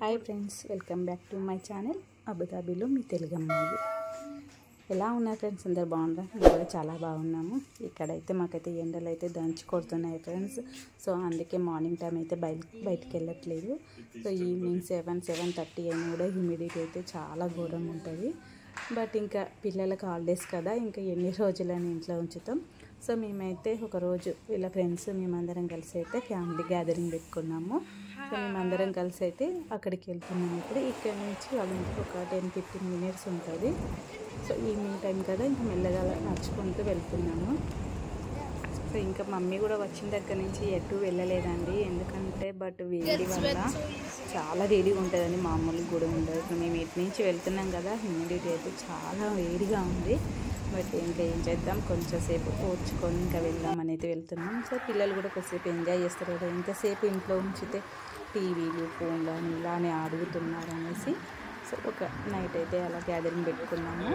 Hi friends, welcome back to my channel అబుదాబిలో మీ తెలుగు అమ్మాయి. ఎలా ఉన్నారు ఫ్రెండ్స్? అందరు బాగున్నారా? మేము కూడా చాలా బాగున్నాము. ఇక్కడైతే మాకైతే ఎండలు అయితే దంచి కొడుతున్నాయి ఫ్రెండ్స్. సో అందుకే మార్నింగ్ టైం అయితే బయటికి వెళ్ళట్లేదు. సో ఈవినింగ్ 7-7:30 అయినా కూడా హ్యూమిడిటీ అయితే చాలా ఘోరంగా ఉంటుంది. బట్ ఇంకా పిల్లలకు హాలిడేస్ కదా, ఇంకా ఎన్ని రోజులని ఇంట్లో ఉంచుతాం. సో మేమైతే ఒకరోజు వీళ్ళ ఫ్రెండ్స్ మేమందరం కలిసి అయితే ఫ్యామిలీ గ్యాదరింగ్ పెట్టుకున్నాము. సో మేమందరం కలిసి అయితే అక్కడికి వెళ్తున్నాము. ఇప్పుడు ఇక్కడ నుంచి వాళ్ళ ఇంటికి ఒక 10-15 మినిట్స్ ఉంటుంది. సో ఈవినింగ్ టైం కదా, ఇంకా మెల్లగా నడుచుకుంటూ వెళ్తున్నాము. సో ఇంకా మమ్మీ కూడా వచ్చిన దగ్గర నుంచి ఎటు వెళ్ళలేదండి, ఎందుకంటే బట్ వేడి వల్ల చాలా వేడిగా ఉంటుందని మామూలుగా కూడా ఉండదు. ఇప్పుడు మేము ఇటు నుంచి వెళ్తున్నాం కదా, హ్యూమిడిటీ అయితే చాలా వేడిగా ఉంది. బట్ ఇంకా ఏం చేద్దాం, కొంచెంసేపు ఓర్చుకొని ఇంకా వెళ్దామని అయితే వెళ్తున్నాం. సో పిల్లలు కూడా కొద్దిసేపు ఎంజాయ్ చేస్తారు కదా, ఎంతసేపు ఇంట్లో ఉంచితే టీవీలు ఫోన్లు అని ఇలానే అడుగుతున్నారు అనేసి. సో ఒక నైట్ అయితే అలా గ్యాదరింగ్ పెట్టుకున్నాము.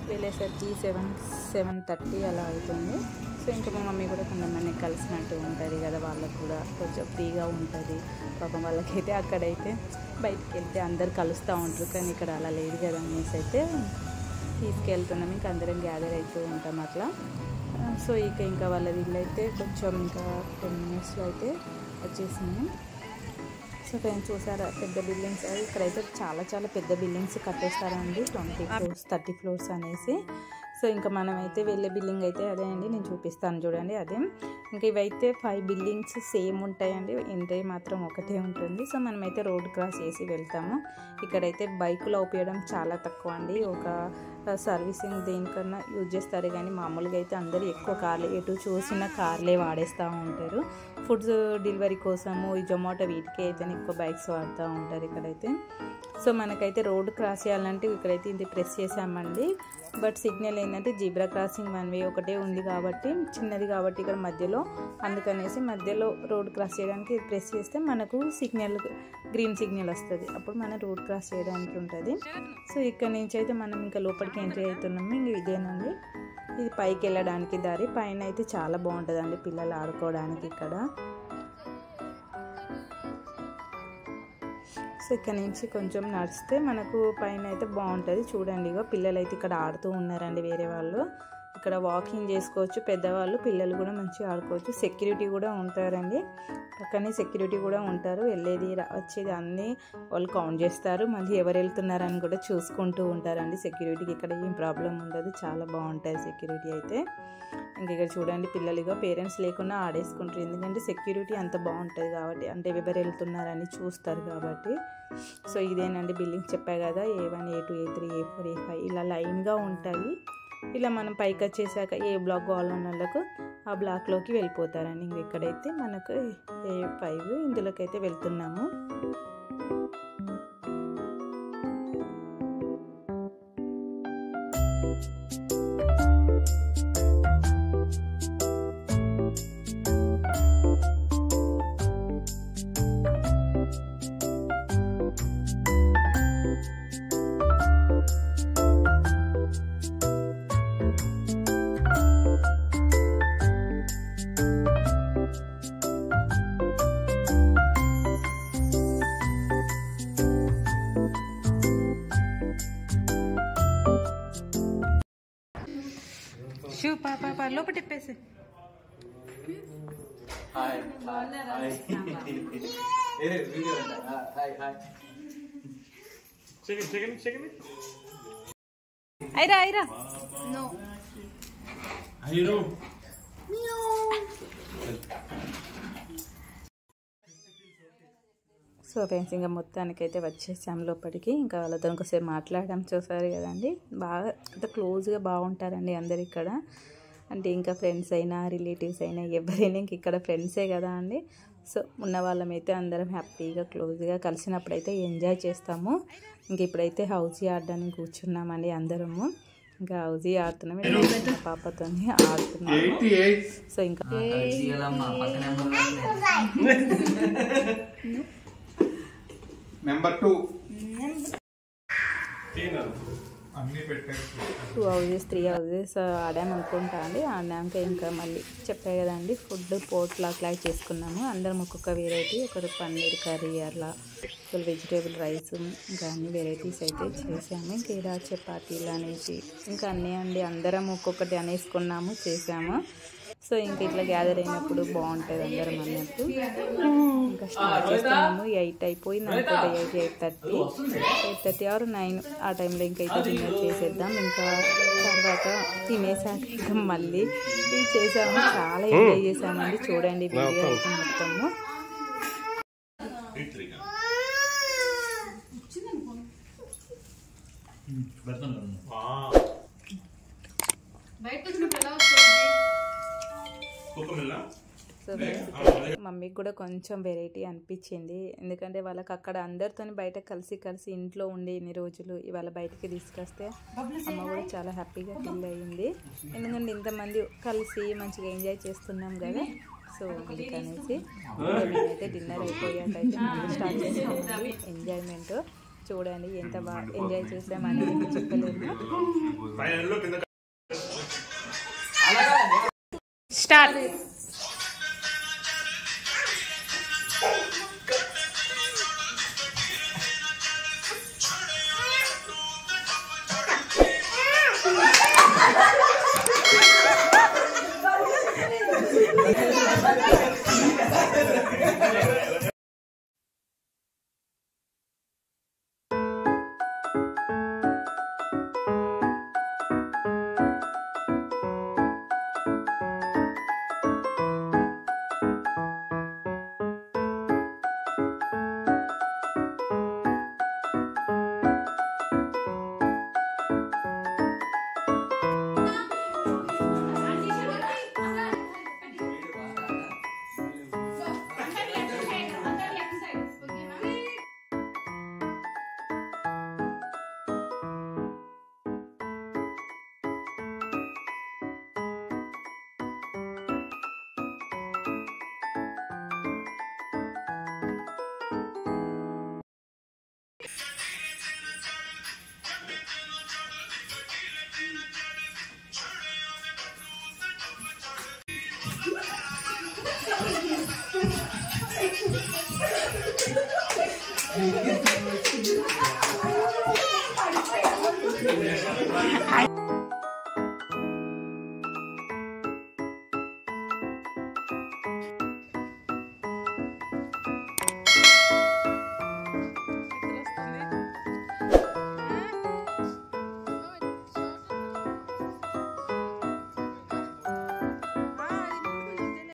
వెళ్ళేసరికి 7-7:30 అలా అవుతుంది. సో ఇంకా మా మమ్మీ కూడా కొంతమంది కలిసినట్టు ఉంటుంది కదా, వాళ్ళకు కూడా కొంచెం ఫ్రీగా ఉంటుంది. పాపం వాళ్ళకైతే అక్కడైతే బయటికి వెళ్తే అందరు కలుస్తూ ఉంటారు, కానీ ఇక్కడ అలా లేదు కదా అనేసి అయితే తీసుకెళ్తున్నాం. ఇంకా అందరం గ్యాదర్ అవుతూ ఉంటాం అట్లా. సో ఇంకా వాళ్ళ వీళ్ళైతే కొంచెం ఇంకా 10 మినిట్స్లో అయితే వచ్చేసింది. సో ఫ్రెండ్స్ చూసారా, పెద్ద బిల్డింగ్స్ ఇక్కడైతే చాలా చాలా పెద్ద బిల్డింగ్స్ కట్టేస్తారండి, 20 floors 30 floors అనేసి. సో ఇంకా మనమైతే వెళ్ళే బిల్డింగ్ అయితే అదే అండి, నేను చూపిస్తాను చూడండి అదే. ఇంకా ఇవైతే 5 బిల్డింగ్స్ సేమ్ ఉంటాయండి, ఎంట్రీ మాత్రం ఒకటే ఉంటుంది. సో మనమైతే రోడ్ క్రాస్ చేసి వెళ్తాము. ఇక్కడైతే బైకులు ఉపయోగం చాలా తక్కువ అండి, ఒక సర్వీసింగ్ దేనికన్నా యూజ్ చేస్తారు, కానీ మామూలుగా అయితే అందరూ ఎక్కువ కార్లే, ఎటు చూసిన కార్లే వాడేస్తూ ఉంటారు. ఫుడ్ డెలివరీ కోసము ఈ జొమాటో వీటికి అయితే ఎక్కువ బైక్స్ వాడుతూ ఉంటారు ఇక్కడైతే. సో మనకైతే రోడ్ క్రాస్ చేయాలంటే ఇక్కడైతే ఇది ప్రెస్ చేసామండి. బట్ సిగ్నల్ ఏంటంటే జీబ్రా క్రాసింగ్ 1 వే ఒకటే ఉంది కాబట్టి, చిన్నది కాబట్టి ఇక్కడ మధ్యలో, అందుకనేసి మధ్యలో రోడ్ క్రాస్ చేయడానికి ఇది ప్రెస్ చేస్తే మనకు సిగ్నల్ గ్రీన్ సిగ్నల్ వస్తుంది, అప్పుడు మనం రోడ్ క్రాస్ చేయడానికి ఉంటుంది. సో ఇక్కడ నుంచి అయితే మనం ఇంకా లోపలికి ఎంట్రీ అవుతున్నాము. ఇంక ఇదేనండి, ఇది పైకి వెళ్ళడానికి దారి. పైన అయితే చాలా బాగుంటుందండి పిల్లలు ఆడుకోవడానికి ఇక్కడ. సో ఇక్కడ నుంచి కొంచెం నడిస్తే మనకు పైన అయితే బాగుంటుంది చూడండి. ఇగో పిల్లలు అయితే ఇక్కడ ఆడుతూ ఉన్నారండి, వేరే వాళ్ళు. ఇక్కడ వాకింగ్ చేసుకోవచ్చు, పెద్దవాళ్ళు పిల్లలు కూడా మంచిగా ఆడుకోవచ్చు. సెక్యూరిటీ కూడా ఉంటారండి, పక్కనే సెక్యూరిటీ కూడా ఉంటారు. వెళ్ళేది వచ్చేది అన్నీ వాళ్ళు కౌంట్ చేస్తారు, మళ్ళీ ఎవరు వెళ్తున్నారని కూడా చూసుకుంటూ ఉంటారండి. సెక్యూరిటీకి ఇక్కడ ఏం ప్రాబ్లం ఉండదు, చాలా బాగుంటుంది సెక్యూరిటీ అయితే. ఇంకా ఇక్కడ చూడండి పిల్లలుగా పేరెంట్స్ లేకుండా ఆడేసుకుంటారు, ఎందుకంటే సెక్యూరిటీ అంత బాగుంటుంది కాబట్టి, అంటే ఎవరు వెళ్తున్నారని చూస్తారు కాబట్టి. సో ఇదేనండి బిల్డింగ్ చెప్పా కదా, A1 A2 A3 A4 A5 ఇలా లైన్గా ఉంటాయి. ఇలా మనం పైకి వచ్చేసాక ఏ బ్లాక్ కావాలన్న వాళ్ళకు ఆ బ్లాక్లోకి వెళ్ళిపోతారండి. ఇంక ఇక్కడైతే మనకు A5 ఇందులోకి అయితే వెళ్తున్నాము. షూ పాప లోపల తిప్పేసి. ఐరా ఐరా సో ఫ్రెండ్స్ ఇంకా మొత్తానికైతే వచ్చేసాం లోపలికి. ఇంకా వాళ్ళతో ఇంకోసేపు మాట్లాడడం చూసారు కదండి, బాగా అంత క్లోజ్గా బాగుంటారండి అందరు ఇక్కడ. అంటే ఇంకా ఫ్రెండ్స్ అయినా రిలేటివ్స్ అయినా ఎవరైనా ఇంక ఇక్కడ ఫ్రెండ్సే కదా అండి. సో ఉన్న వాళ్ళమైతే అందరం హ్యాపీగా క్లోజ్గా కలిసినప్పుడు అయితే ఎంజాయ్ చేస్తాము. ఇంక ఇప్పుడైతే హౌజీ ఆడడానికి కూర్చున్నామండి అందరము. ఇంకా హౌజీ ఆడుతున్నాము, పాపతో ఆడుతున్నాము. సో ఇంకా నెంబర్ 2 2 houses 3 houses ఆడాము అనుకుంటా అండి. ఆడినాక ఇంకా మళ్ళీ చెప్పాయి కదండి ఫుడ్ పోట్లాక్లా చేసుకున్నాము. అందరం ఒక్కొక్క వెరైటీ, ఒకరు పన్నీర్ కర్రీ అలా వెజిటేబుల్ రైస్ ఇంకా అన్ని వెరైటీస్ అయితే చేసాము. ఇంకా ఇలా చపాతీలు అనేసి ఇంకా అన్నీ అండి అందరం ఒక్కొక్కటి అనేసుకున్నాము చేసాము. సో ఇంకా ఇట్లా గ్యాదర్ అయినప్పుడు బాగుంటుంది అందరం అన్నట్టు. ఇంకా స్టార్ట్ చేస్తున్నాము. 8 అయిపోయింది అనుకుంటా, 8:30 ఆర్ 9 ఆ టైంలో ఇంకైతే డిన్నర్ చేసేద్దాం. ఇంకా తర్వాత తినేసాక ఇంకా మళ్ళీ ఇది చేసాము. చాలా ఎంజాయ్ చేసామండి. చూడండి వీడియో అయితే మొత్తము. సో మమ్మీకి కూడా కొంచెం వెరైటీ అనిపించింది. ఎందుకంటే వాళ్ళకి అక్కడ అందరితో బయట కలిసి ఇంట్లో ఉండి ఇన్ని రోజులు ఇవాళ బయటికి తీసుకొస్తే అమ్మ కూడా చాలా హ్యాపీగా ఫీల్ అయ్యింది. ఎందుకంటే ఇంతమంది కలిసి మంచిగా ఎంజాయ్ చేస్తున్నాం కదా. సో అందుకనేసి మేమైతే డిన్నర్ అయిపోయాకైతే మళ్ళీ స్టార్ట్ చేసామండి ఎంజాయ్మెంట్. చూడండి ఎంత బాగా ఎంజాయ్ చేసామనేది చెప్పలేము. స్టార్ట్.